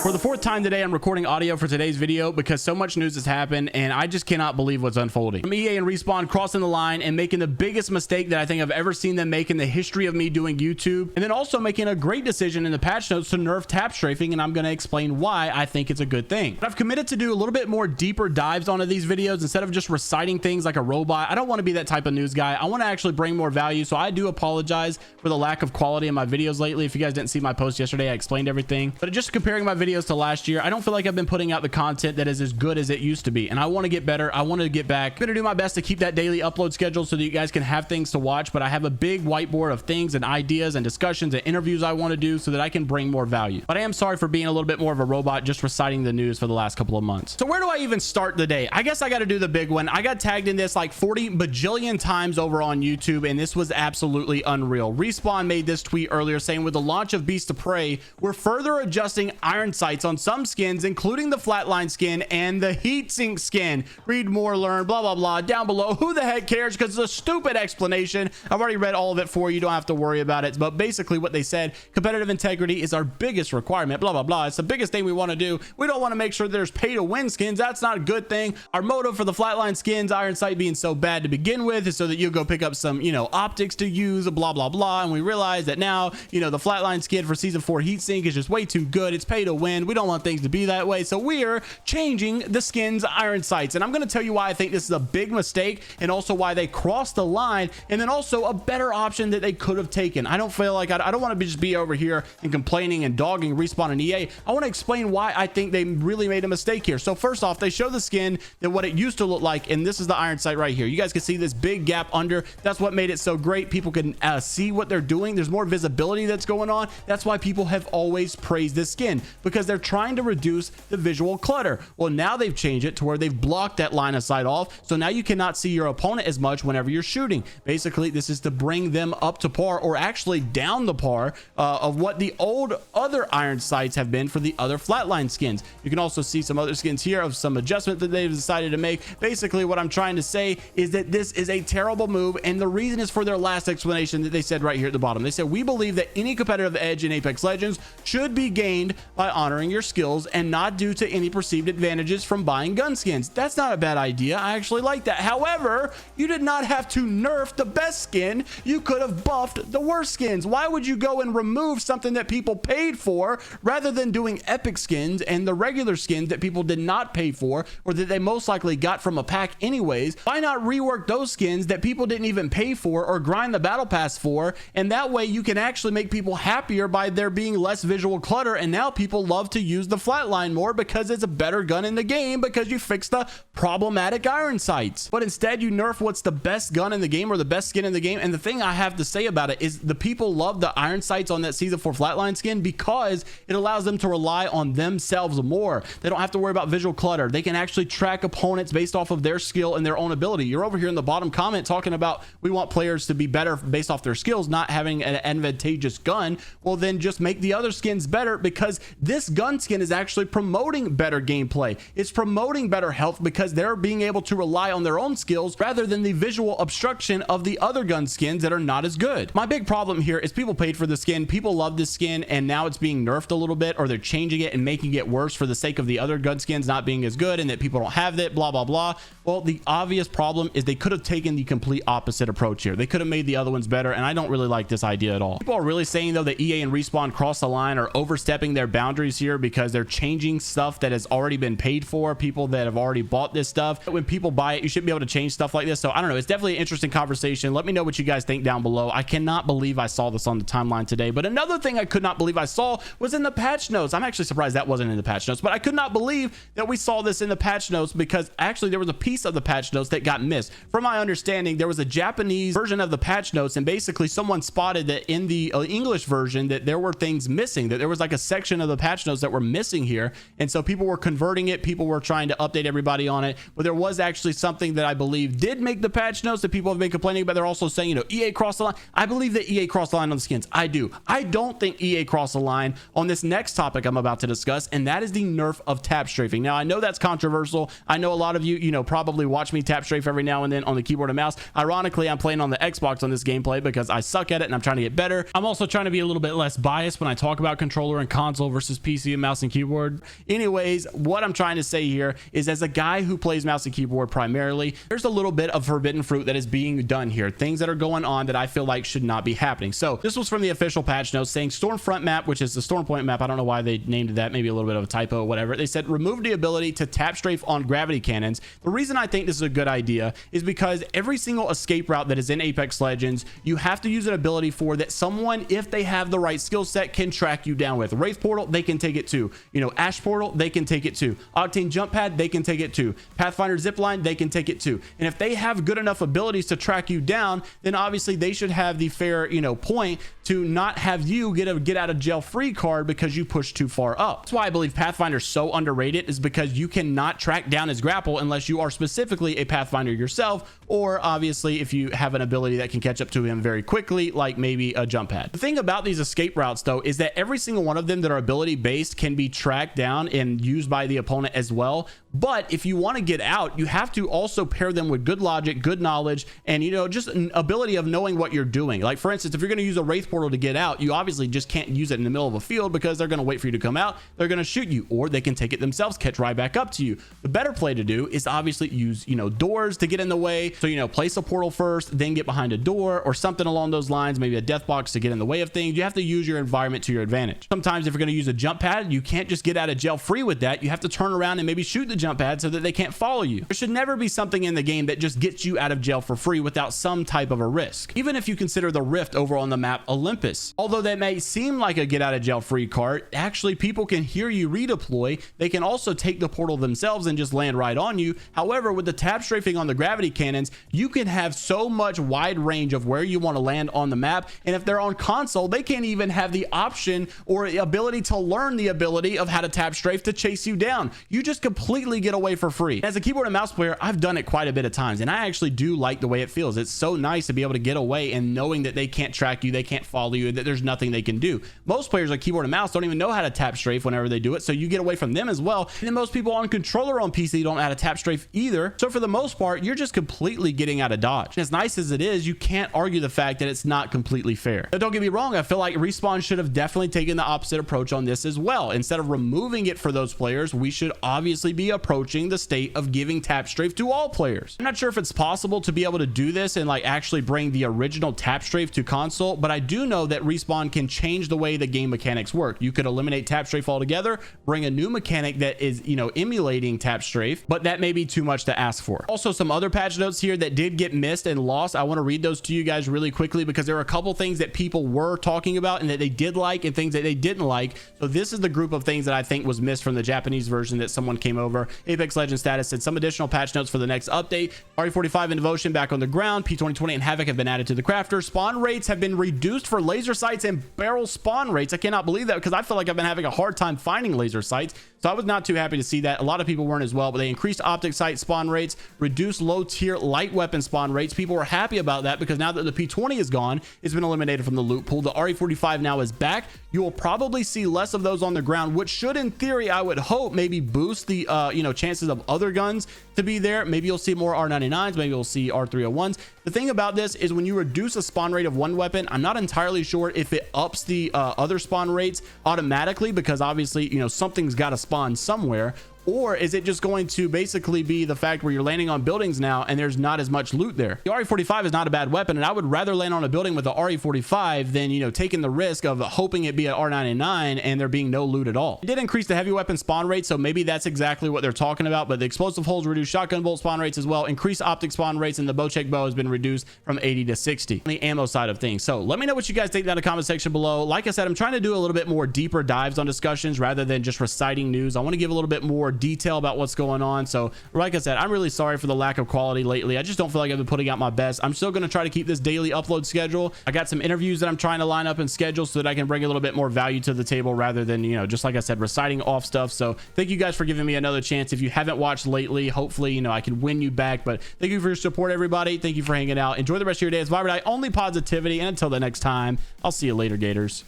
For the fourth time today, I'm recording audio for today's video because so much news has happened and I just cannot believe what's unfolding. From EA and Respawn crossing the line and making the biggest mistake that I think I've ever seen them make in the history of me doing YouTube, and then also making a great decision in the patch notes to nerf tap strafing, and I'm going to explain why I think it's a good thing. But I've committed to do a little bit more deeper dives onto these videos instead of just reciting things like a robot. I don't want to be that type of news guy. I want to actually bring more value, so I do apologize for the lack of quality in my videos lately. If you guys didn't see my post yesterday, I explained everything. But just comparing my videos to last year, I don't feel like I've been putting out the content that is as good as it used to be, and I want to get better. I want to get back. I'm going to do my best to keep that daily upload schedule so that you guys can have things to watch, but I have a big whiteboard of things and ideas and discussions and interviews I want to do so that I can bring more value. But I am sorry for being a little bit more of a robot just reciting the news for the last couple of months. So where do I even start the day? I guess I got to do the big one. I got tagged in this like 40 bajillion times over on YouTube, and this was absolutely unreal. Respawn made this tweet earlier saying, with the launch of Beast of Prey, we're further adjusting iron sights on some skins, including the flatline skin and the heatsink skin. Read more, learn, blah, blah, blah, down below. Who the heck cares? Because it's a stupid explanation. I've already read all of it for you. You don't have to worry about it. But basically what they said, competitive integrity is our biggest requirement, blah, blah, blah. It's the biggest thing we want to do. We don't want to make sure there's pay to win skins. That's not a good thing. Our motive for the flatline skins, iron sight being so bad to begin with, is so that you'll go pick up some, optics to use, blah, blah, blah. And we realize that now, the flatline skin for season 4 heatsink is just way too good. It's pay to win. We don't want things to be that way. So we're changing the skins iron sights. And I'm going to tell you why I think this is a big mistake, and also why they crossed the line, and then also a better option that they could have taken. I don't feel like I don't want to just be over here and complaining and dogging Respawn and EA. I want to explain why I think they really made a mistake here. So first off, they show the skin that what it used to look like, and this is the iron sight right here. You guys can see this big gap under. That's what made it so great. People can see what they're doing. There's more visibility that's going on. That's why people have always praised this skin, because they're trying to reduce the visual clutter. Well, now they've changed it to where they've blocked that line of sight off, so now you cannot see your opponent as much whenever you're shooting. Basically, this is to bring them up to par, or actually down the par of what the old other iron sights have been for the other flatline skins. You can also see some other skins here of some adjustment that they've decided to make. Basically, what I'm trying to say is that this is a terrible move, and the reason is for their last explanation that they said right here at the bottom. They said, we believe that any competitive edge in Apex Legends should be gained by honoring your skills and not due to any perceived advantages from buying gun skins. That's not a bad idea. I actually like that. However, you did not have to nerf the best skin. You could have buffed the worst skins. Why would you go and remove something that people paid for rather than doing epic skins and the regular skins that people did not pay for, or that they most likely got from a pack anyways? Why not rework those skins that people didn't even pay for or grind the battle pass for, and that way you can actually make people happier by there being less visual clutter, and now people love to use the flatline more because it's a better gun in the game, because you fixed the problematic iron sights. But instead you nerf what's the best gun in the game, or the best skin in the game. And the thing I have to say about it is the people love the iron sights on that season 4 flatline skin because it allows them to rely on themselves more. They don't have to worry about visual clutter. They can actually track opponents based off of their skill and their own ability. You're over here in the bottom comment talking about we want players to be better based off their skills, not having an advantageous gun. Well, then just make the other skins better, because this gun skin is actually promoting better gameplay. It's promoting better health because they're being able to rely on their own skills rather than the visual obstruction of the other gun skins that are not as good. My big problem here is people paid for the skin, people love this skin, and now it's being nerfed a little bit, or they're changing it and making it worse for the sake of the other gun skins not being as good and that people don't have that, blah, blah, blah. Well, the obvious problem is they could have taken the complete opposite approach here. They could have made the other ones better, and I don't really like this idea at all. People are really saying though that EA and Respawn cross the line, or overstepping their boundaries here, because they're changing stuff that has already been paid for. People that have already bought this stuff, when people buy it, you shouldn't be able to change stuff like this. So I don't know, it's definitely an interesting conversation. Let me know what you guys think down below. I cannot believe I saw this on the timeline today. But another thing I could not believe I saw was in the patch notes. I'm actually surprised that wasn't in the patch notes, but I could not believe that we saw this in the patch notes, because actually there was a piece of the patch notes that got missed. From my understanding, there was a Japanese version of the patch notes, and basically someone spotted that in the English version that there were things missing, that there was like a section of the patch notes that were missing here, and so people were converting it, people were trying to update everybody on it. But there was actually something that I believe did make the patch notes that people have been complaining about. They're also saying, EA crossed the line. I believe that EA crossed the line on the skins. I do. I don't think EA crossed the line on this next topic I'm about to discuss, and that is the nerf of tap strafing. Now, I know that's controversial. I know a lot of you, probably watch me tap strafe every now and then on the keyboard and mouse. Ironically, I'm playing on the Xbox on this gameplay because I suck at it and I'm trying to get better. I'm also trying to be a little bit less biased when I talk about controller and console versus PC and mouse and keyboard. Anyways, what I'm trying to say here is, as a guy who plays mouse and keyboard primarily, there's a little bit of forbidden fruit that is being done here, things that are going on that I feel like should not be happening. So this was from the official patch notes saying Stormfront map, which is the Stormpoint map. I don't know why they named it that, maybe a little bit of a typo, whatever. They said remove the ability to tap strafe on gravity cannons. The reason I think this is a good idea is because every single escape route that is in Apex Legends, you have to use an ability for that someone, if they have the right skill set, can track you down with. Wraith Portal, they can take it too. You know, Ash Portal, they can take it too. Octane Jump Pad, they can take it too. Pathfinder Zipline, they can take it too. And if they have good enough abilities to track you down, then obviously they should have the fair, you know, point to not have you get a get out of jail free card because you push too far up. That's why I believe Pathfinder is so underrated, is because you cannot track down his grapple unless you are specifically a Pathfinder yourself, or obviously if you have an ability that can catch up to him very quickly, like maybe a jump pad. The thing about these escape routes though is that every single one of them that are ability based can be tracked down and used by the opponent as well. But if you want to get out, you have to also pair them with good logic, good knowledge, and, you know, just an ability of knowing what you're doing. Like, for instance, if you're going to use a Wraith Portal to get out, you obviously just can't use it in the middle of a field because they're going to wait for you to come out. They're going to shoot you, or they can take it themselves, catch right back up to you. The better play to do is obviously use, you know, doors to get in the way. So, you know, place a portal first, then get behind a door or something along those lines, maybe a death box to get in the way of things. You have to use your environment to your advantage. Sometimes if you're going to use a jump pad, you can't just get out of jail free with that. You have to turn around and maybe shoot the jump pad so that they can't follow you. There should never be something in the game that just gets you out of jail for free without some type of a risk. Even if you consider the rift over on the map Olympus, although that may seem like a get out of jail free card, actually people can hear you redeploy. They can also take the portal themselves and just land right on you. However, with the tap strafing on the gravity cannons, you can have so much wide range of where you want to land on the map. And if they're on console, they can't even have the option or the ability to learn the ability of how to tap strafe to chase you down. You just completely get away for free. As a keyboard and mouse player, I've done it quite a bit of times, and I actually do like the way it feels. It's so nice to be able to get away and knowing that they can't track you, they can't follow you, that there's nothing they can do. Most players on keyboard and mouse don't even know how to tap strafe whenever they do it, so you get away from them as well. And then most people on controller on PC don't know how to tap strafe either. So for the most part, you're just completely getting out of dodge. And as nice as it is, you can't argue the fact that it's not completely fair. But don't get me wrong, I feel like Respawn should have definitely taken the opposite approach on this as well. Instead of removing it for those players, we should obviously be approaching the state of giving tap strafe to all players. I'm not sure if it's possible to be able to do this and like actually bring the original tap strafe to console, but I do know that Respawn can change the way the game mechanics work. You could eliminate tap strafe altogether, bring a new mechanic that is, you know, emulating tap strafe, but that may be too much to ask for. Also, some other patch notes here that did get missed and lost. I want to read those to you guys really quickly because there are a couple things that people were talking about and that they did like and things that they didn't like. So this is the group of things that I think was missed from the Japanese version that someone came over. Apex Legends status said some additional patch notes for the next update. RE45 and Devotion back on the ground. P2020 and Havoc have been added to the crafter. Spawn rates have been reduced for laser sights and barrel spawn rates. I cannot believe that because I feel like I've been having a hard time finding laser sights. So I was not too happy to see that. A lot of people weren't as well, but they increased optic sight spawn rates, reduced low tier light weapon spawn rates. People were happy about that because now that the P20 is gone, it's been eliminated from the loot pool. The RE45 now is back. You will probably see less of those on the ground, which should, in theory, I would hope maybe boost the you know, chances of other guns to be there. Maybe you'll see more R99s, maybe you'll see R301s. The thing about this is when you reduce a spawn rate of one weapon, I'm not entirely sure if it ups the other spawn rates automatically because obviously, you know, something's got to spawn somewhere. Or is it just going to basically be the fact where you're landing on buildings now and there's not as much loot there? The RE45 is not a bad weapon, and I would rather land on a building with the RE45 than, you know, taking the risk of hoping it be an R99 and there being no loot at all. It did increase the heavy weapon spawn rate, so maybe that's exactly what they're talking about, but the explosive holes reduced shotgun bolt spawn rates as well, increased optic spawn rates, and the bowcheck bow has been reduced from 80 to 60 on the ammo side of things. So let me know what you guys think down in the comment section below. Like I said, I'm trying to do a little bit more deeper dives on discussions rather than just reciting news. I want to give a little bit more detail about what's going on. So like I said, I'm really sorry for the lack of quality lately. I just don't feel like I've been putting out my best. I'm still going to try to keep this daily upload schedule. I got some interviews that I'm trying to line up and schedule so that I can bring a little bit more value to the table rather than, you know, just like I said, reciting off stuff. So thank you guys for giving me another chance. If you haven't watched lately, hopefully, you know, I can win you back. But thank you for your support, everybody. Thank you for hanging out. Enjoy the rest of your day. It's Vibrate, only positivity. And until the next time, I'll see you later, Gators.